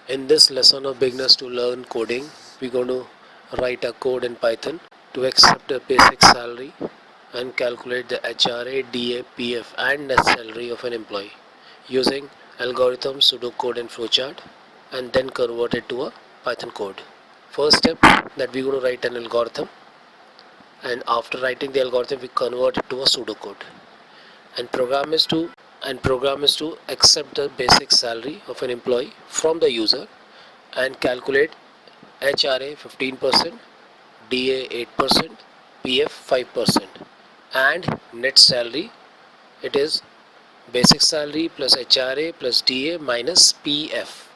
In this lesson of beginners to learn coding, we're going to write a code in Python to accept a basic salary and calculate the HRA, DA, PF and net salary of an employee using algorithm, pseudocode and flowchart, and then convert it to a Python code. First step, that we're going to write an algorithm, and after writing the algorithm we convert it to a pseudocode. And program is to accept the basic salary of an employee from the user and calculate HRA 15%, DA 8%, PF 5%, and net salary, it is basic salary plus HRA plus DA minus PF.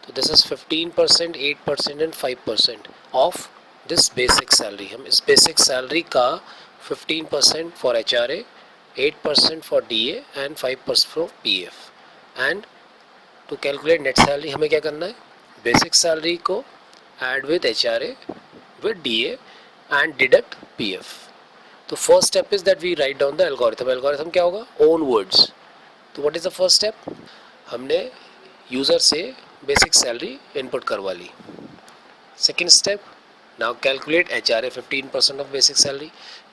So this is 15%, 8% and 5% of this basic salary. हम इस basic salary का 15% for HRA, 8% for DA and 5% for PF. And to calculate net salary हमें क्या करना है? Basic salary को add with HRA with DA and deduct PF. तो first step is that we write down the algorithm. Algorithm क्या होगा? Own words. तो what is the first step? हमने यूज़र से बेसिक सैलरी इनपुट करवा ली. Second step, now calculate HRA 15% of basic salary.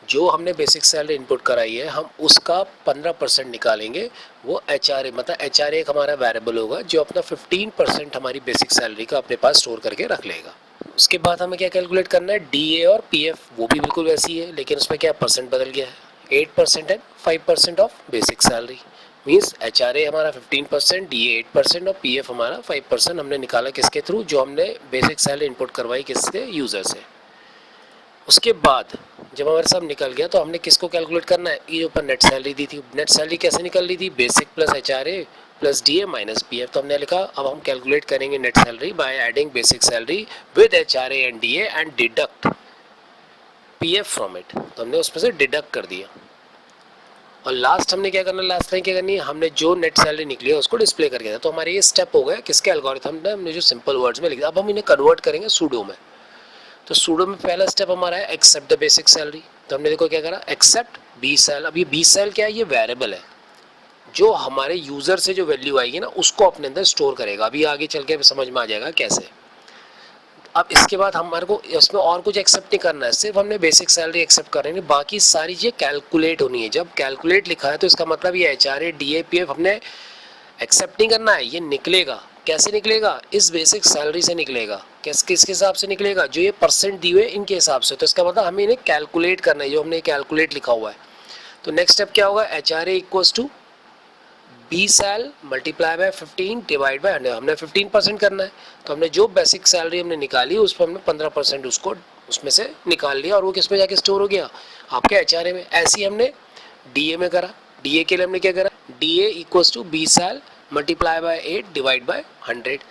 जो हमने बेसिक सैलरी इनपुट कराई है हम उसका 15% निकालेंगे. वो HRA मतलब HRA एक हमारा वेरिएबल होगा जो अपना 15% हमारी बेसिक सैलरी का अपने पास स्टोर करके रख लेगा. उसके बाद हमें क्या कैलकुलेट करना है? DA और PF. वो भी बिल्कुल वैसी है लेकिन उसमें क्या परसेंट बदल गया है. 8% and 5% of basic salary means HRA हमारा 15%, DA 8% और PF हमारा 5% हमने निकाला किसके थ्रू? जो हमने बेसिक सैलरी इनपुट करवाई किससे? यूज़र से. उसके बाद जब हमारे सब निकल गया तो हमने किसको कैलकुलेट करना है? ये ऊपर नेट सैलरी दी थी. नेट सैलरी कैसे निकल रही थी? Basic plus HRA plus DA minus PF. तो हमने लिखा अब हम कैलकुलेट करेंगे net salary by adding basic salary with HRA and DA and deduct PF from it. तो हमने उसमें से डिडक्ट कर दिया. और लास्ट हमने क्या करना, लास्ट लाइन क्या करनी है? हमने जो नेट सैलरी निकली है उसको डिस्प्ले करके देना. तो हमारे ये स्टेप हो गया किसके? एल्गोरिथम में हमने जो सिंपल वर्ड्स में लिख दिया. अब हम इन्हें कन्वर्ट करेंगे सूडो में. तो सूडो में पहला स्टेप हमारा है एक्सेप्ट द बेसिक सैलरी. तो हमने देखो क्या करा? Accept B sal. अब ये बी सैल क्या है? ये वेरिएबल है जो हमारे यूजर से जो वैल्यू आएगी ना उसको अपने अंदर स्टोर करेगा. अभी आगे चल के समझ में आ जाएगा कैसे. अब इसके बाद हमारे को इसमें और कुछ एक्सेप्ट नहीं करना है, सिर्फ हमने बेसिक सैलरी एक्सेप्ट करनी है. बाकी सारी चीज़ें कैलकुलेट होनी है. जब कैलकुलेट लिखा है तो इसका मतलब ये HRA DA PF हमने एक्सेप्ट नहीं करना है. ये निकलेगा. कैसे निकलेगा? इस बेसिक सैलरी से निकलेगा. किसके हिसाब से निकलेगा? जो ये परसेंट दिए हुए इनके हिसाब से. तो इसका मतलब हमें इन्हें कैलकुलेट करना है जो हमने कैलकुलेट लिखा हुआ है. तो नेक्स्ट स्टेप क्या होगा? HRA equals to B sal multiply by 15 divide by 100. हमने 15% करना है. तो हमने जो बेसिक सैलरी हमने निकाली उस पर हमने 15% उसको उसमें से निकाल लिया और वो किस में जाके स्टोर हो गया? आपके HRA में. ऐसे ही हमने DA में करा. DA के लिए हमने क्या करा? DA equals to B sal multiply by 8 divide by 100.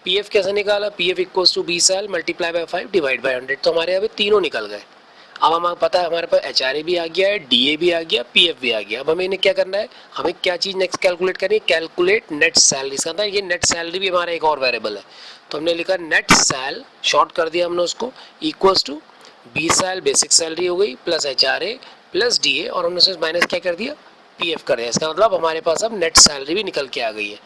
PF कैसे निकाला? PF equals to B sal multiply by 5 divide by 100. तो हमारे यहाँ पे तीनों निकल गए. अब हमें पता है हमारे पास HRA भी आ गया है, DA भी आ गया, PF भी आ गया. अब हमें इन्हें क्या करना है? हमें क्या चीज़ नेक्स्ट कैलकुलेट करनी है? Calculate net salary. इसका मतलब ये नेट सैलरी भी हमारा एक और वेरिएबल है. तो हमने लिखा नेट सैल, शॉर्ट कर दिया हमने उसको, equals to B sal basic salary हो गई प्लस HRA प्लस DA और हमने उसमें माइनस क्या कर दिया? PF कर दिया. इसका मतलब हमारे पास अब नेट सैलरी भी निकल के आ गई है.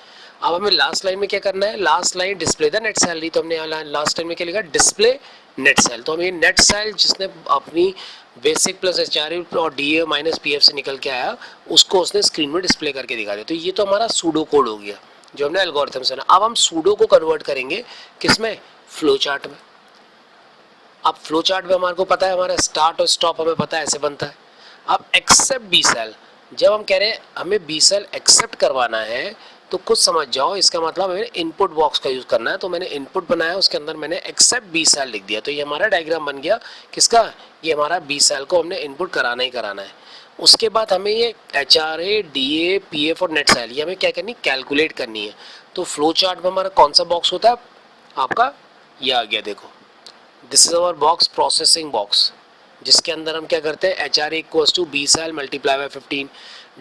अब हमें लास्ट लाइन में क्या करना है? Last line display the net salary. तो हमने यहाँ लास्ट लाइन में क्या लिखा? Display net sal. तो हम ये नेट सैल जिसने अपनी बेसिक प्लस HRA और DA माइनस PF से निकल के आया उसको उसने स्क्रीन में डिस्प्ले करके दिखा दिया. तो ये तो हमारा सूडो कोड हो गया जो हमने एल्गोरिथम से ना. अब हम सूडो को कन्वर्ट करेंगे किसमें? फ्लो चार्ट में. अब फ्लो चार्ट में हमारे को पता है हमारा स्टार्ट और स्टॉप हमें पता है ऐसे बनता है. अब एक्सेप्ट बी सेल, जब हम कह रहे हैं हमें बी सेल एक्सेप्ट करवाना है तो कुछ समझ जाओ. इसका मतलब हमें इनपुट बॉक्स का यूज़ करना है. तो मैंने इनपुट बनाया उसके अंदर मैंने एक्सेप्ट बी सेल लिख दिया. तो ये हमारा डायग्राम बन गया किसका? ये हमारा बी सेल को हमने इनपुट कराना ही कराना है. उसके बाद हमें ये HRA DA PF और नेट सेल ये हमें क्या करनी? कैलकुलेट करनी है. तो फ्लो चार्ट में हमारा कौन सा बॉक्स होता है आपका? ये आ गया देखो. This is our box, processing box, जिसके अंदर हम क्या करते हैं? HRA equals to B sal multiply by 15,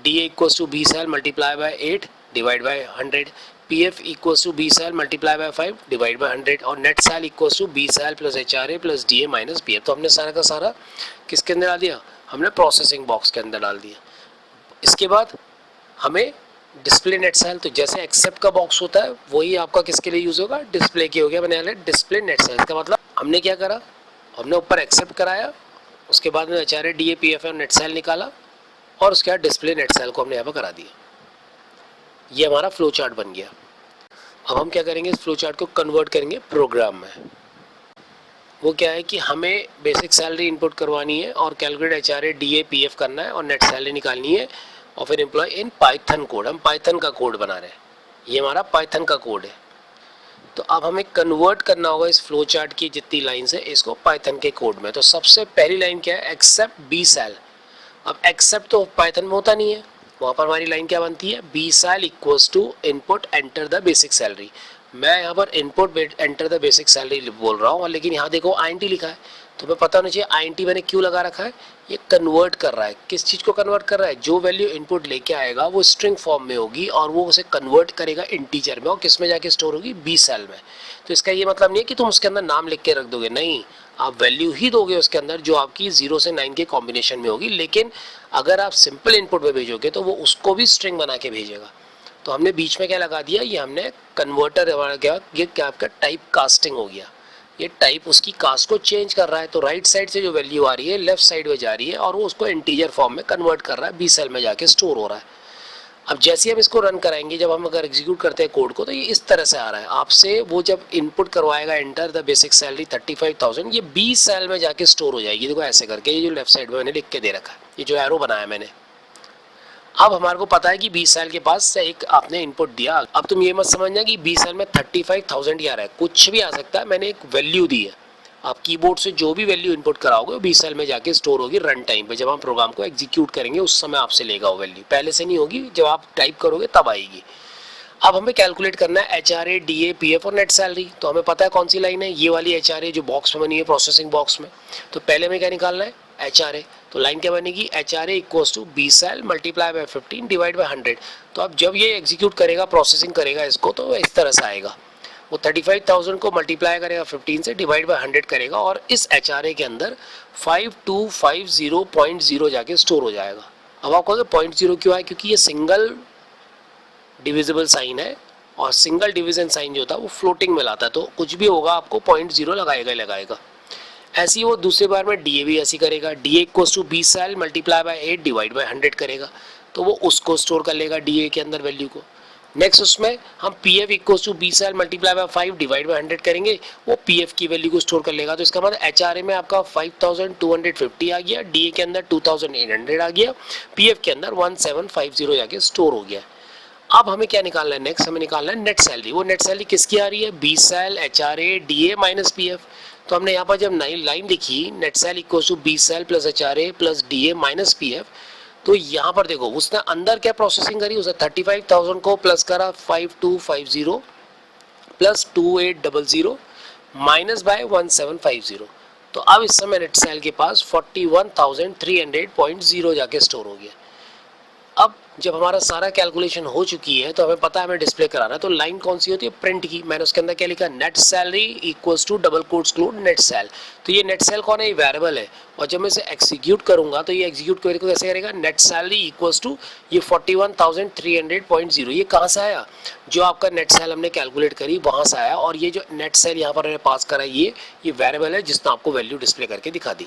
DA equals to B sal multiply by 8 divide by 100, PF equals to B sal multiply by 5 divide by 100 और net sal equals to B sal plus HRA plus DA minus PF. तो हमने सारा का सारा किसके अंदर डाल दिया? हमने प्रोसेसिंग बॉक्स के अंदर डाल दिया. इसके बाद हमें डिस्प्ले नेट सेल, तो जैसे एक्सेप्ट का बॉक्स होता है वही आपका किसके लिए यूज़ होगा, डिस्प्ले के हो गया। मैंने यहाँ डिस्प्ले नेट सेल का मतलब हमने क्या करा, हमने ऊपर एक्सेप्ट कराया, उसके बाद में HRA DA PF और नेट सेल निकाला और उसके बाद डिस्प्ले नेट सेल को हमने यहाँ पर करा दिया। ये हमारा फ्लो चार्ट बन गया। अब हम क्या करेंगे, इस फ्लो चार्ट को कन्वर्ट करेंगे प्रोग्राम में। वो क्या है कि हमें बेसिक सैलरी इनपुट करवानी है और कैलकुलेट HRA DA PF करना है और नेट सैलरी निकालनी है और फिर एम्प्लॉय इन पाइथन कोड। हम पाइथन का कोड बना रहे हैं, ये हमारा पाइथन का कोड है। तो अब हमें कन्वर्ट करना होगा इस फ्लो चार्ट की जितनी लाइन्स है इसको पाइथन के कोड में। तो सबसे पहली लाइन क्या है, एक्सेप्ट बी सेल। अब एक्सेप्ट तो पाइथन में होता नहीं है, वहाँ पर हमारी लाइन क्या बनती है, B sal equals to input enter the basic salary. मैं यहाँ पर input enter the basic salary बोल रहा हूँ, लेकिन यहाँ देखो INT लिखा है, तो हमें पता होना चाहिए INT मैंने क्यों लगा रखा है। ये कन्वर्ट कर रहा है, किस चीज़ को कन्वर्ट कर रहा है, जो वैल्यू इनपुट लेके आएगा वो स्ट्रिंग फॉर्म में होगी और वो उसे कन्वर्ट करेगा इंटीजर में और किस में जाके स्टोर होगी, बी सेल में। तो इसका ये मतलब नहीं है कि तुम उसके अंदर नाम लिख के रख दोगे, नहीं, आप वैल्यू ही दोगे उसके अंदर जो आपकी 0 से 9 के कॉम्बिनेशन में होगी। लेकिन अगर आप सिंपल इनपुट में भेजोगे तो वो उसको भी स्ट्रिंग बना के भेजेगा। तो हमने बीच में क्या लगा दिया, ये हमने कन्वर्टर क्या, ये क्या आपका टाइप कास्टिंग हो गया। ये टाइप उसकी कास्ट को चेंज कर रहा है, तो राइट साइड से जो वैल्यू आ रही है लेफ्ट साइड में जा रही है और वो उसको इंटीजर फॉर्म में कन्वर्ट कर रहा है, बी सेल में जाके स्टोर हो रहा है। अब जैसे हम इसको रन कराएंगे, जब हम अगर एग्जीक्यूट करते हैं कोड को, तो ये इस तरह से आ रहा है आपसे। वो जब इनपुट करवाएगा एंटर द बेसिक सैलरी 35,000, ये बी सेल में जाके स्टोर हो जाएगी। देखो ऐसे करके, ये जो लेफ्ट साइड में मैंने लिख के दे रखा है, ये जो एरो बनाया मैंने। अब हमारे को पता है कि 20 साल के पास से एक आपने इनपुट दिया। अब तुम ये मत समझना कि 20 साल में 35,000 ही आ रहा है, कुछ भी आ सकता है। मैंने एक वैल्यू दी है, आप कीबोर्ड से जो भी वैल्यू इनपुट कराओगे वो 20 साल में जाके स्टोर होगी रन टाइम पे। जब हम प्रोग्राम को एग्जीक्यूट करेंगे उस समय आपसे लेगा वो वैल्यू, पहले से नहीं होगी, जब आप टाइप करोगे तब आएगी। अब हमें कैलकुलेट करना है HRA DA PF और नेट सैलरी। तो हमें पता है कौन सी लाइन है, ये वाली HRA जो बॉक्स में बनी है प्रोसेसिंग बॉक्स में। तो पहले हमें क्या निकालना है, HRA। तो लाइन क्या बनेगी, HRA equals to B sal multiply by 15 divide by 100। तो अब जब ये एग्जीक्यूट करेगा, प्रोसेसिंग करेगा इसको, तो इस तरह से आएगा। वो 35,000 को मल्टीप्लाई करेगा 15 से, डिवाइड बाय 100 करेगा और इस HRA के अंदर 5250.0 जाके स्टोर हो जाएगा। अब आप कहोगे 0.0 क्यों आए, क्योंकि ये सिंगल डिविजिबल साइन है और सिंगल डिवीजन साइन जो होता है वो फ्लोटिंग में लाता है, तो कुछ भी होगा आपको 0.0 लगाएगा लगाएगा। ऐसे ही वो दूसरे बार में DA भी ऐसी करेगा, DA equals to B sal multiply by 8 divide by 100 करेगा, तो वो उसको स्टोर कर लेगा DA के अंदर वैल्यू को। नेक्स्ट उसमें हम PF equals to B sal multiply by 5 divide by 100 करेंगे, वो PF की वैल्यू को स्टोर कर लेगा। तो इसका मतलब HRA में आपका 5250 आ गया, DA के अंदर 2800 आ गया, PF के अंदर 1750 जाके स्टोर हो गया। अब हमें क्या निकालना है, नेक्स्ट हमें निकालना है नेट सैलरी। वो नेट सैलरी किसकी आ रही है, B sal HRA DA minus PF। तो हमने यहाँ पर जब लाइन लिखी net sal equal to B sal plus HRA plus DA minus PF, तो यहाँ पर देखो उसने अंदर क्या प्रोसेसिंग करी, उसने 35,000 को प्लस करा 5250 प्लस 2800 माइनस बाय 1750। तो अब इस समय नेट सेल के पास 41,300.0 जाके स्टोर हो गया। अब जब हमारा सारा कैलकुलेशन हो चुकी है तो हमें पता है हमें डिस्प्ले कराना है। तो लाइन कौन सी होती है, प्रिंट की। मैंने उसके अंदर क्या लिखा, net salary equals to double quotes close net sal. तो ये नेट सेल कौन है, ये वेरिएबल है, और जब मैं इसे एग्जीक्यूट करूंगा तो ये एग्जीक्यूट करके कैसे करेगा, नेट सैलरी इक्वल्स टू ये 41,300.0। ये कहाँ से आया, जो आपका नेट सेल हमने कैलकुलेट करी वहाँ से आया। और ये जो नेट सेल यहाँ पर पास करा ये वेरिएबल है जिसने आपको वैल्यू डिस्प्ले करके दिखा दी।